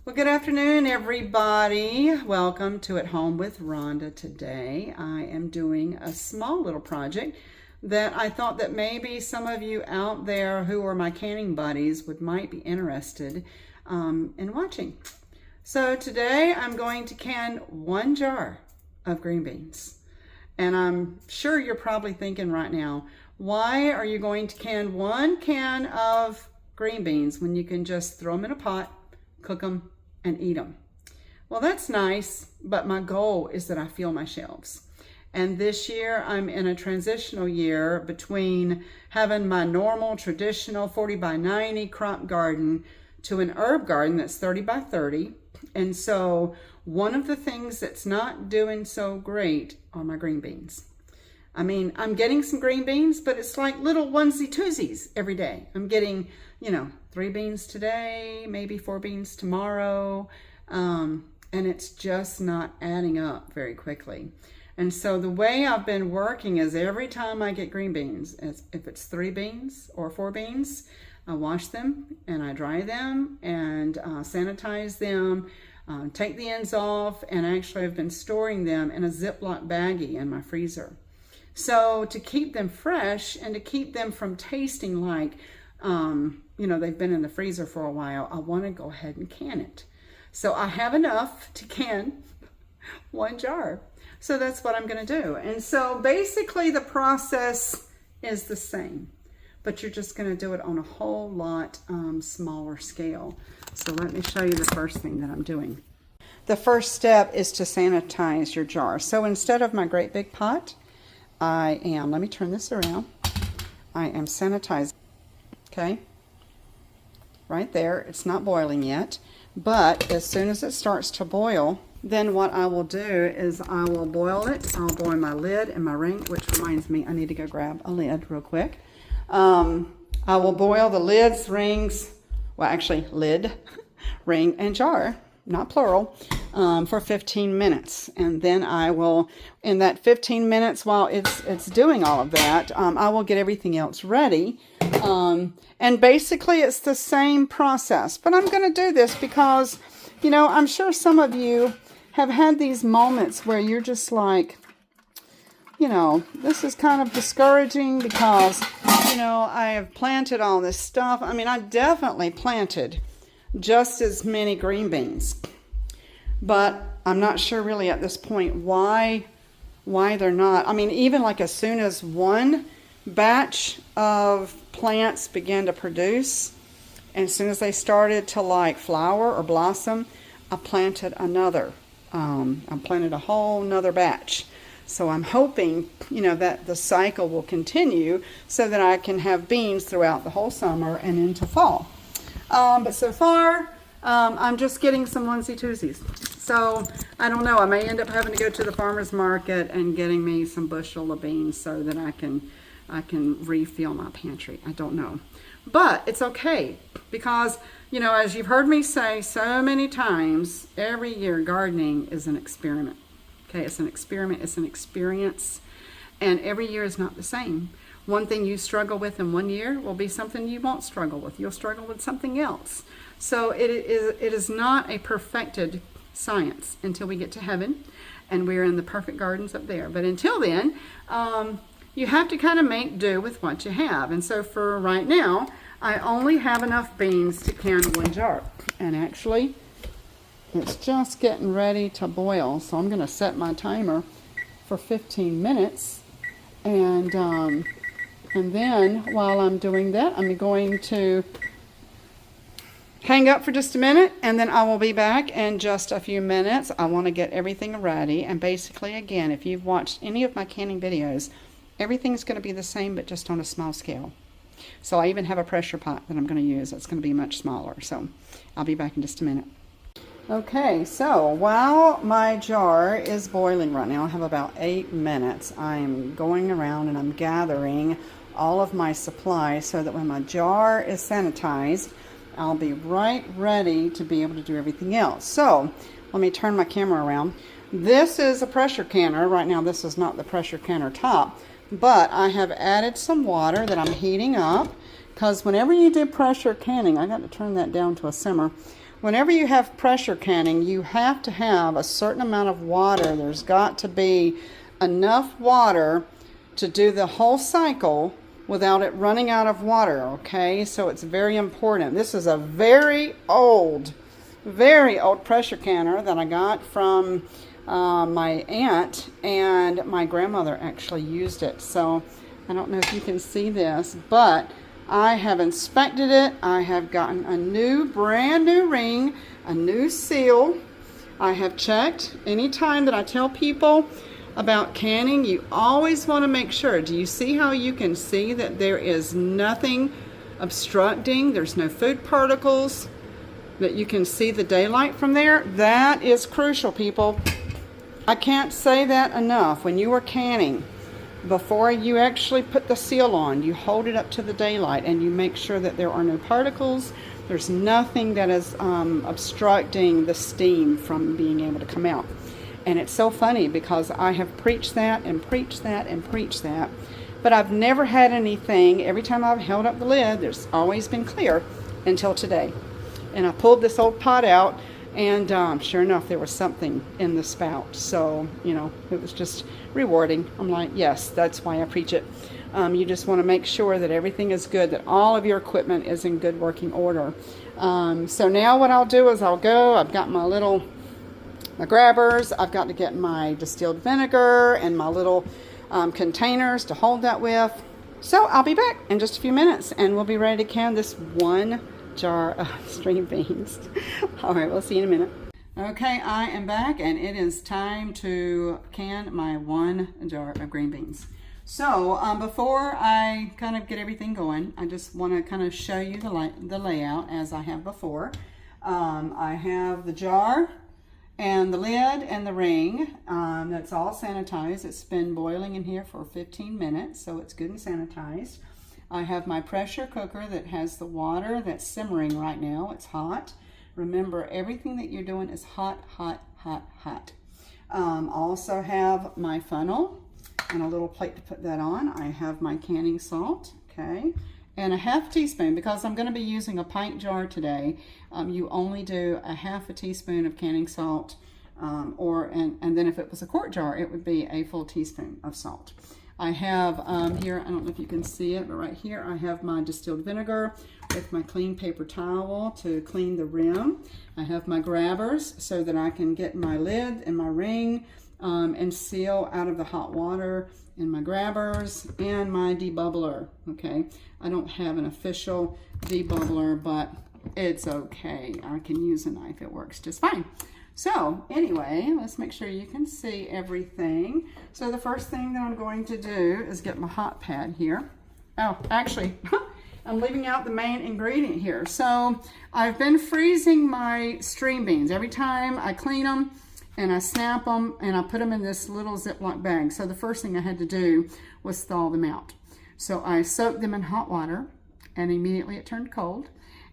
Well, good afternoon, everybody. Welcome to At Home with Rhonda. Today, I am doing a small little project that I thought that maybe some of you out there who are my canning buddies might be interested in watching. So today, I'm going to can 1 jar of green beans. And I'm sure you're probably thinking right now, why are you going to can 1 can of green beans when you can just throw them in a pot, cook them, and eat them? Well, that's nice, but my goal is that I fill my shelves. And this year I'm in a transitional year between having my normal traditional 40 by 90 crop garden to an herb garden that's 30 by 30. And so one of the things that's not doing so great are my green beans. I mean, I'm getting some green beans, but it's like little onesie twosies every day. I'm getting, 3 beans today, maybe 4 beans tomorrow, and it's just not adding up very quickly. And so the way I've been working is every time I get green beans, if it's 3 beans or 4 beans, I wash them and I dry them and sanitize them, take the ends off, and actually I've been storing them in a Ziploc baggie in my freezer. So to keep them fresh and to keep them from tasting like, they've been in the freezer for a while, I want to go ahead and can it. So I have enough to can 1 jar. So that's what I'm going to do. And so basically the process is the same, but you're just going to do it on a whole lot smaller scale. So let me show you the first thing that I'm doing. The first step is to sanitize your jar. So instead of my great big pot, let me turn this around. I am sanitizing, okay? Right there, it's not boiling yet, but as soon as it starts to boil, then what I will do is I will boil it. I'll boil my lid and my ring, which reminds me I need to go grab a lid real quick. I will boil the lids, rings, well actually lid, ring, and jar, not plural, for 15 minutes. And then I will, in that 15 minutes while it's doing all of that, I will get everything else ready. And basically it's the same process. But I'm going to do this because, I'm sure some of you have had these moments where you're just like, this is kind of discouraging because, I have planted all this stuff. I mean, I definitely planted just as many green beans, but I'm not sure really at this point why they're not. I mean, even like as soon as one batch of plants began to produce, and as soon as they started to like flower or blossom, I planted another. I planted a whole nother batch. So I'm hoping, that the cycle will continue so that I can have beans throughout the whole summer and into fall. But so far, I'm just getting some onesie-twosies. So, I don't know. I may end up having to go to the farmer's market and getting me some bushel of beans so that I can refill my pantry. I don't know. But it's okay because, as you've heard me say so many times, every year gardening is an experiment. Okay, it's an experiment. It's an experience. And every year is not the same. One thing you struggle with in one year will be something you won't struggle with. You'll struggle with something else. So it is not a perfected science until we get to heaven and we're in the perfect gardens up there. But until then, you have to kind of make do with what you have. And so for right now, I only have enough beans to can 1 jar. And actually, it's just getting ready to boil. So I'm going to set my timer for 15 minutes. And then while I'm doing that, I'm going to hang up for just a minute, and then I will be back in just a few minutes. I want to get everything ready. And basically, again, if you've watched any of my canning videos, everything's going to be the same, but just on a small scale. So I even have a pressure pot that I'm going to use. It's going to be much smaller. So I'll be back in just a minute. Okay, so while my jar is boiling right now, I have about 8 minutes. I'm going around and I'm gathering all of my supplies so that when my jar is sanitized, I'll be right ready to be able to do everything else. So let me turn my camera around. This is a pressure canner. Right now this is not the pressure canner top, but I have added some water that I'm heating up because whenever you do pressure canning, I got to turn that down to a simmer. whenever you have pressure canning, you have to have a certain amount of water. There's got to be enough water to do the whole cycle without it running out of water, okay? So it's very important. This is a very old pressure canner that I got from my aunt, and my grandmother actually used it. So I don't know if you can see this, but I have inspected it. I have gotten a brand new ring, a new seal. I have checked. Anytime that I tell people about canning, you always want to make sure. Do you see how you can see that there is nothing obstructing? There's no food particles, that you can see the daylight from there. That is crucial, people. I can't say that enough. When you are canning, before you actually put the seal on, you hold it up to the daylight and you make sure that there are no particles. There's nothing that is obstructing the steam from being able to come out. And it's so funny because I have preached that and preached that and preached that, but I've never had anything. Every time I've held up the lid, there's always been clear until today. And I pulled this old pot out, and sure enough, there was something in the spout. So, you know, it was just rewarding. I'm like, yes, that's why I preach it. You just want to make sure that everything is good, that all of your equipment is in good working order. So now what I'll do is I've got my grabbers. I've got to get my distilled vinegar and my little containers to hold that with. So I'll be back in just a few minutes, and we'll be ready to can this 1 jar of string beans. All right, we'll see you in a minute. Okay, I am back, and it is time to can my 1 jar of green beans. So before I kind of get everything going, I just want to kind of show you the layout as I have before. I have the jar and the lid and the ring. That's all sanitized. It's been boiling in here for 15 minutes, so it's good and sanitized. I have my pressure cooker that has the water that's simmering right now. It's hot. Remember, everything that you're doing is hot, hot, hot, hot. Also have my funnel and a little plate to put that on. I have my canning salt, okay, and a half teaspoon, because I'm going to be using a pint jar today. You only do a half a teaspoon of canning salt, and then if it was a quart jar, it would be a full teaspoon of salt. I have here, I don't know if you can see it, but right here I have my distilled vinegar with my clean paper towel to clean the rim. I have my grabbers so that I can get my lid and my ring and seal out of the hot water, and my grabbers and my debubbler. Okay, I don't have an official debubbler, but it's okay. I can use a knife. It works just fine. So anyway, let's make sure you can see everything. So the first thing that I'm going to do is get my hot pad here. Oh, actually, I'm leaving out the main ingredient here. So I've been freezing my string beans. Every time I clean them and I snap them and I put them in this little Ziploc bag. So the first thing I had to do was thaw them out. So I soaked them in hot water, and immediately it turned cold.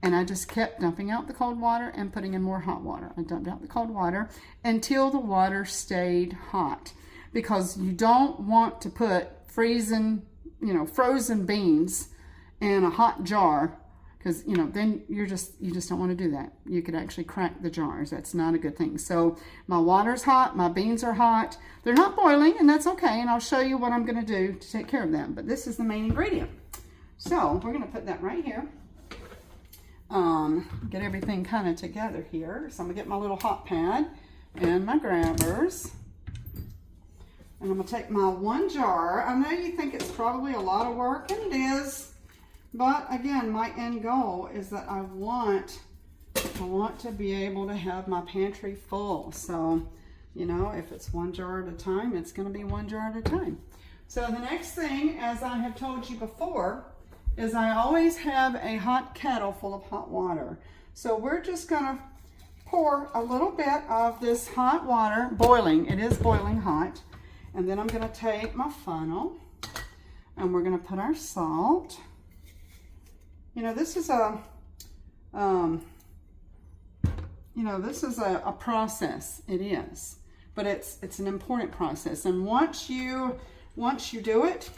And I just kept dumping out the cold water and putting in more hot water. I dumped out the cold water until the water stayed hot, because you don't want to put frozen beans in a hot jar, because then you just don't want to do that. You could actually crack the jars. That's not a good thing. So my water's hot, my beans are hot. They're not boiling, and that's okay. And I'll show you what I'm going to do to take care of them. But this is the main ingredient. So we're going to put that right here. Get everything kind of together here. So I'm gonna get my little hot pad and my grabbers, and I'm gonna take my 1 jar. I know you think it's probably a lot of work, and it is, but again, my end goal is that I want to be able to have my pantry full. So, if it's 1 jar at a time, it's gonna be 1 jar at a time. So the next thing, as I have told you before, is I always have a hot kettle full of hot water. So we're just gonna pour a little bit of this hot water, boiling, it is boiling hot, and then I'm gonna take my funnel and we're gonna put our salt. This is a process, it is, but it's an important process. And once you do it,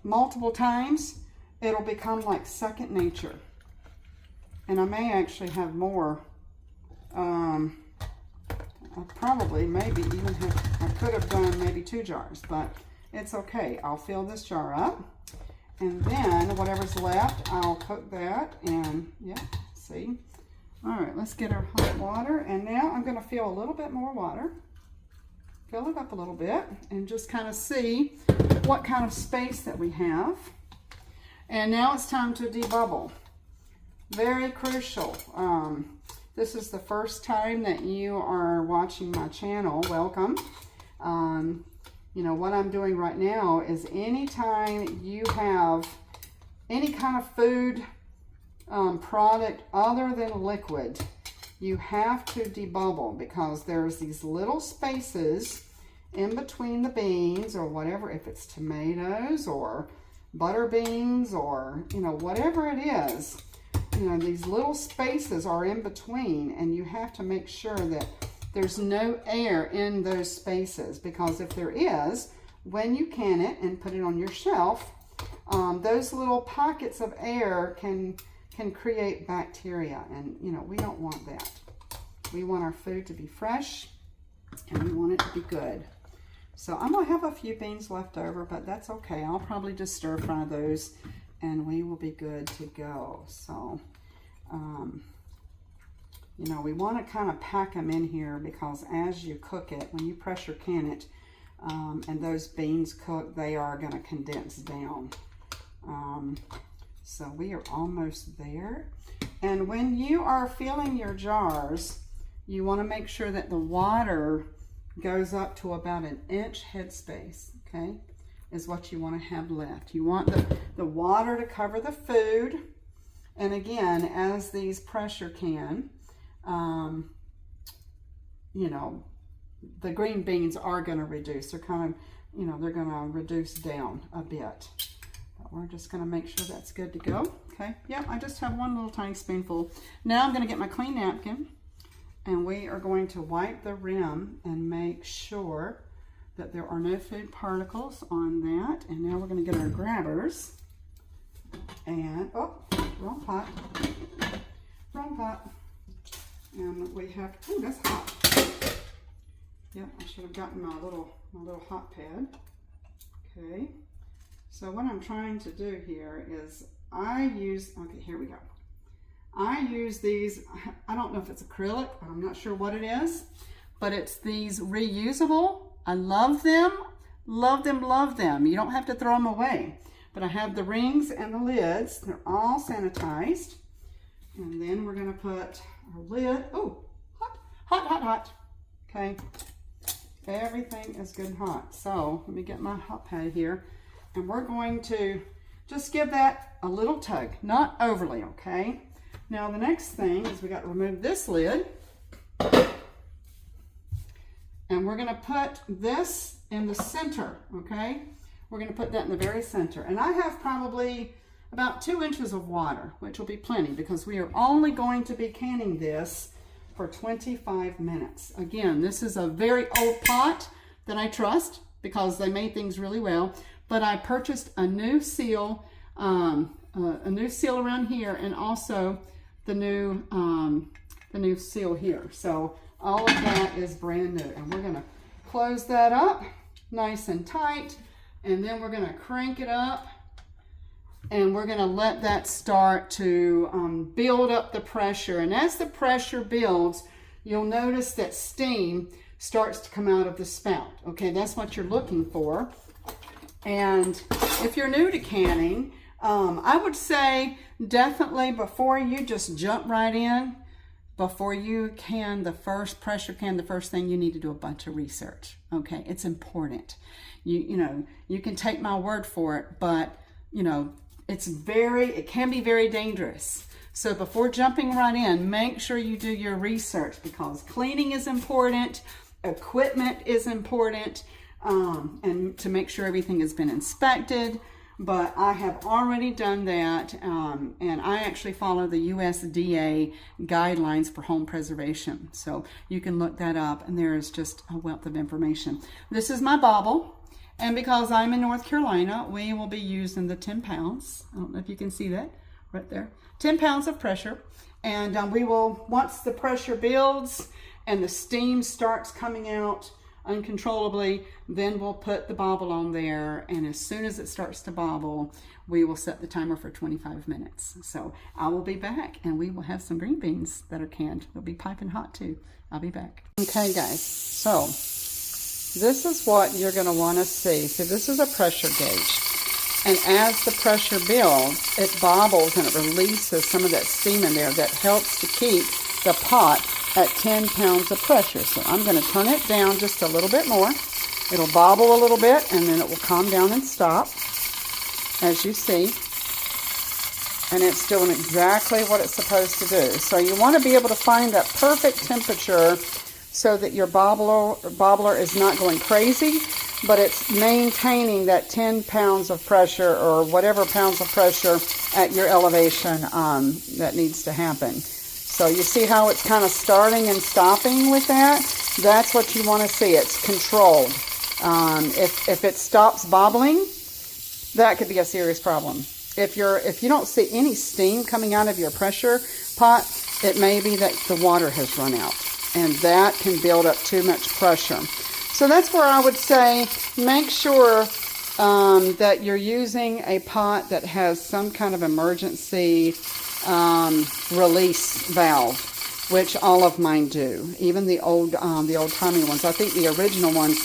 multiple times, it'll become like second nature. And I may actually have more. I probably maybe even have, I could have done maybe 2 jars, but it's okay. I'll fill this jar up. And then whatever's left, I'll cook that. And yeah, see. All right, let's get our hot water. And now I'm going to fill a little bit more water. Fill it up a little bit and just kind of see what kind of space that we have. And now it's time to debubble. Very crucial. This is the first time that you are watching my channel. Welcome. You know, what I'm doing right now is anytime you have any kind of food product other than liquid, you have to debubble, because there's these little spaces in between the beans or whatever, if it's tomatoes or butter beans or, you know, whatever it is. You know, these little spaces are in between, and you have to make sure that there's no air in those spaces, because if there is, when you can it and put it on your shelf, those little pockets of air can create bacteria, and you know, we don't want that. We want our food to be fresh, and we want it to be good. So I'm gonna have a few beans left over, but that's okay. I'll probably just stir fry those and we will be good to go. So, you know, we want to kind of pack them in here, because as you cook it, when you pressure can it, and those beans cook, they are going to condense down. So we are almost there. And when you are filling your jars, you want to make sure that the water goes up to about 1 inch headspace, okay, is what you want to have left. You want the water to cover the food. And again, as these pressure can, you know, the green beans are going to reduce. They're kind of, you know, they're going to reduce down a bit. But we're just going to make sure that's good to go. Okay, yep, I just have 1 little tiny spoonful. Now I'm going to get my clean napkin, and we are going to wipe the rim and make sure that there are no food particles on that. And now we're going to get our grabbers. And, oh, wrong pot. Wrong pot. And we have, oh, that's hot. Yep, I should have gotten my little hot pad. Okay. So what I'm trying to do here is okay, here we go. I use these, I don't know if it's acrylic, I'm not sure what it is, but it's these reusable. I love them, love them, love them. You don't have to throw them away. But I have the rings and the lids. They're all sanitized. And then we're going to put our lid. Oh, hot, hot, hot, hot. Okay. Everything is good and hot. So let me get my hot pad here. And we're going to just give that a little tug. Not overly, okay? Now the next thing is we got to remove this lid. And we're going to put this in the center, okay? We're going to put that in the very center. And I have probably about 2 inches of water, which will be plenty, because we are only going to be canning this for 25 minutes. Again, this is a very old pot that I trust, because they made things really well. But I purchased a new seal around here, and also the new seal here. So all of that is brand new, and we're going to close that up nice and tight. And then we're going to crank it up, and we're going to let that start to build up the pressure. And as the pressure builds, you'll notice that steam starts to come out of the spout. Okay, that's what you're looking for. And if you're new to canning, I would say definitely before you just jump right in, before you can the first pressure can, the first thing you need to do a bunch of research. Okay, it's important. You know, you can take my word for it, but you know, it can be very dangerous. So before jumping right in, make sure you do your research, because cleaning is important, equipment is important, and to make sure everything has been inspected. But I have already done that, and I actually follow the USDA guidelines for home preservation. So you can look that up, and there is just a wealth of information. This is my bobble, and because I'm in North Carolina, we will be using the 10 pounds. I don't know if you can see that right there. 10 pounds of pressure. And we will, once the pressure builds and the steam starts coming out uncontrollably, then we'll put the bobble on there, and as soon as it starts to bobble, we will set the timer for 25 minutes. So I will be back, and we will have some green beans that are canned. They'll be piping hot too. I'll be back. Okay guys, so this is what you're going to want to see. So this is a pressure gauge, and as the pressure builds, it bobbles and it releases some of that steam in there that helps to keep the pot at 10 pounds of pressure. So I'm going to turn it down just a little bit more. It'll bobble a little bit, and then it will calm down and stop, as you see. And it's doing exactly what it's supposed to do. So you want to be able to find that perfect temperature so that your bobbler is not going crazy, but it's maintaining that 10 pounds of pressure or whatever pounds of pressure at your elevation that needs to happen. So you see how it's kind of starting and stopping with that? That's what you want to see. It's controlled. If it stops bobbling, that could be a serious problem. If you don't see any steam coming out of your pressure pot, it may be that the water has run out, and that can build up too much pressure. So that's where I would say make sure that you're using a pot that has some kind of emergency release valve, which all of mine do. Even the old-timey ones. I think the original ones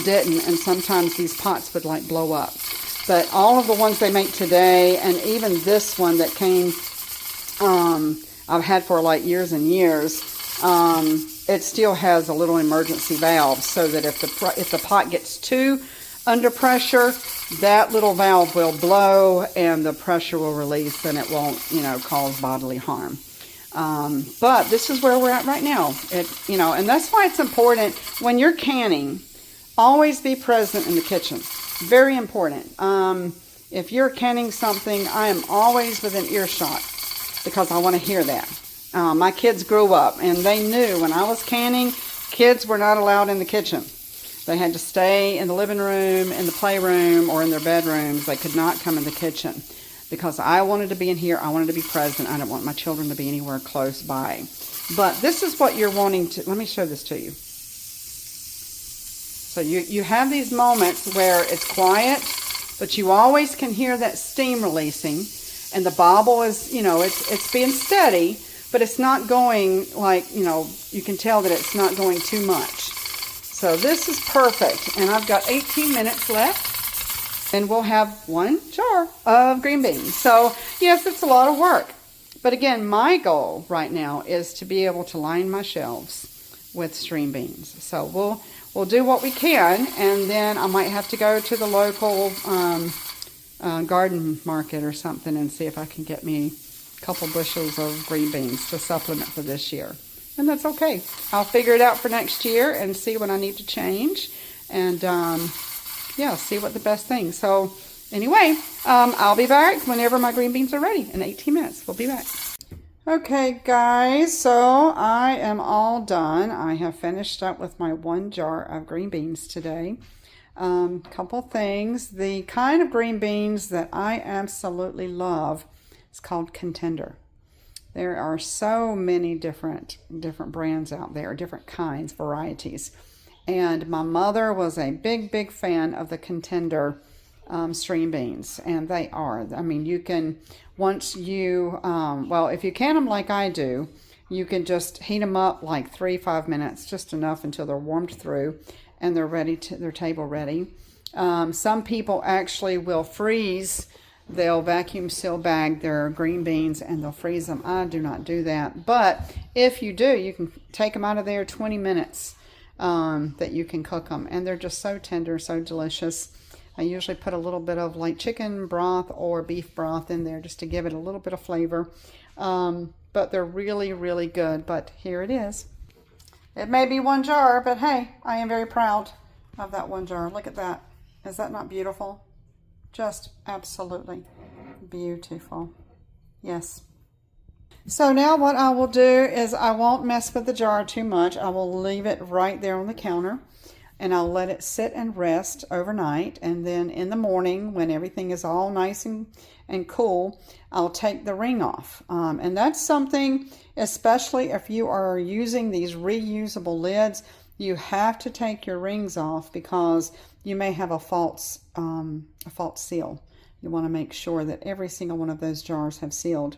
didn't, and sometimes these pots would like blow up. But all of the ones they make today, and even this one that came, I've had for like years and years, it still has a little emergency valve, so that if the pot gets too under pressure, that little valve will blow and the pressure will release, and it won't, cause bodily harm. But this is where we're at right now. And that's why it's important when you're canning, always be present in the kitchen. Very important. If you're canning something, I am always within earshot because I want to hear that. My kids grew up and they knew when I was canning, kids were not allowed in the kitchen. They had to stay in the living room, in the playroom, or in their bedrooms. They could not come in the kitchen because I wanted to be in here. I wanted to be present. I didn't want my children to be anywhere close by. But this is what you're wanting to... Let me show this to you. So you have these moments where it's quiet, but you always can hear that steam releasing. And the bobble is, it's being steady, but it's not going like, you can tell that it's not going too much. So this is perfect, and I've got 18 minutes left, and we'll have 1 jar of green beans. So yes, it's a lot of work, but again, my goal right now is to be able to line my shelves with string beans. So we'll do what we can, and then I might have to go to the local garden market or something and see if I can get me a couple bushels of green beans to supplement for this year. And that's okay. I'll figure it out for next year and see what I need to change. And, see what the best thing. So, anyway, I'll be back whenever my green beans are ready. In 18 minutes, we'll be back. Okay, guys, so I am all done. I have finished up with my 1 jar of green beans today. Couple things. The kind of green beans that I absolutely love is called Contender. There are so many different brands out there, different kinds, varieties. And my mother was a big fan of the Contender string beans. And they are. I mean, you can, once you, if you can them like I do, you can just heat them up like 3-5 minutes, just enough until they're warmed through and they're ready they're table ready. Some people actually will freeze. They'll vacuum seal bag their green beans and they'll freeze them. I do not do that. But if you do, you can take them out of there 20 minutes that you can cook them. And they're just so tender, so delicious. I usually put a little bit of like chicken broth or beef broth in there just to give it a little bit of flavor. But they're really good. But here it is. It may be 1 jar, but hey, I am very proud of that 1 jar. Look at that. Is that not beautiful? Just absolutely beautiful. Yes. So now what I will do is I won't mess with the jar too much. I will leave it right there on the counter. and I'll let it sit and rest overnight. And then in the morning, when everything is all nice and cool, I'll take the ring off. And that's something, especially if you are using these reusable lids, you have to take your rings off because you may have a false seal. You want to make sure that every single one of those jars have sealed.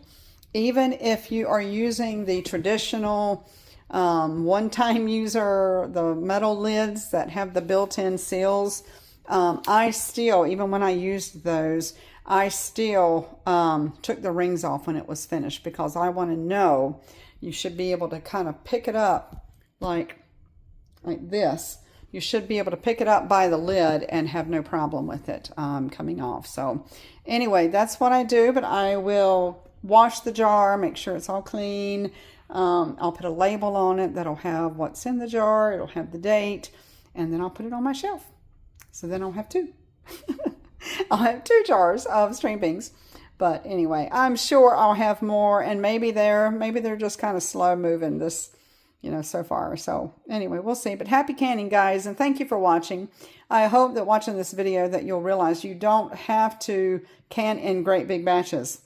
Even if you are using the traditional one-time user, the metal lids that have the built-in seals, I still, even when I used those, I still took the rings off when it was finished because I want to know. You should be able to kind of pick it up like this. You should be able to pick it up by the lid and have no problem with it coming off. So anyway, that's what I do, but I will wash the jar, make sure it's all clean. I'll put a label on it that'll have what's in the jar. It'll have the date, and then I'll put it on my shelf. So then I'll have two. I'll have 2 jars of string beans. But anyway, I'm sure I'll have more, and maybe they're just kind of slow moving this, so far. So anyway, we'll see. But happy canning, guys, and thank you for watching. I hope that watching this video that you'll realize you don't have to can in great big batches.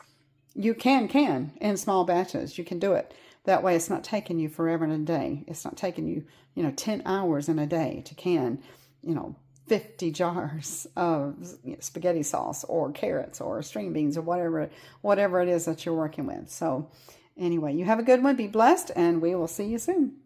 You can in small batches. You can do it. That way it's not taking you forever in a day. It's not taking you, 10 hours in a day to can, 50 jars of spaghetti sauce or carrots or string beans or whatever it is that you're working with. So anyway, you have a good one. Be blessed, and we will see you soon.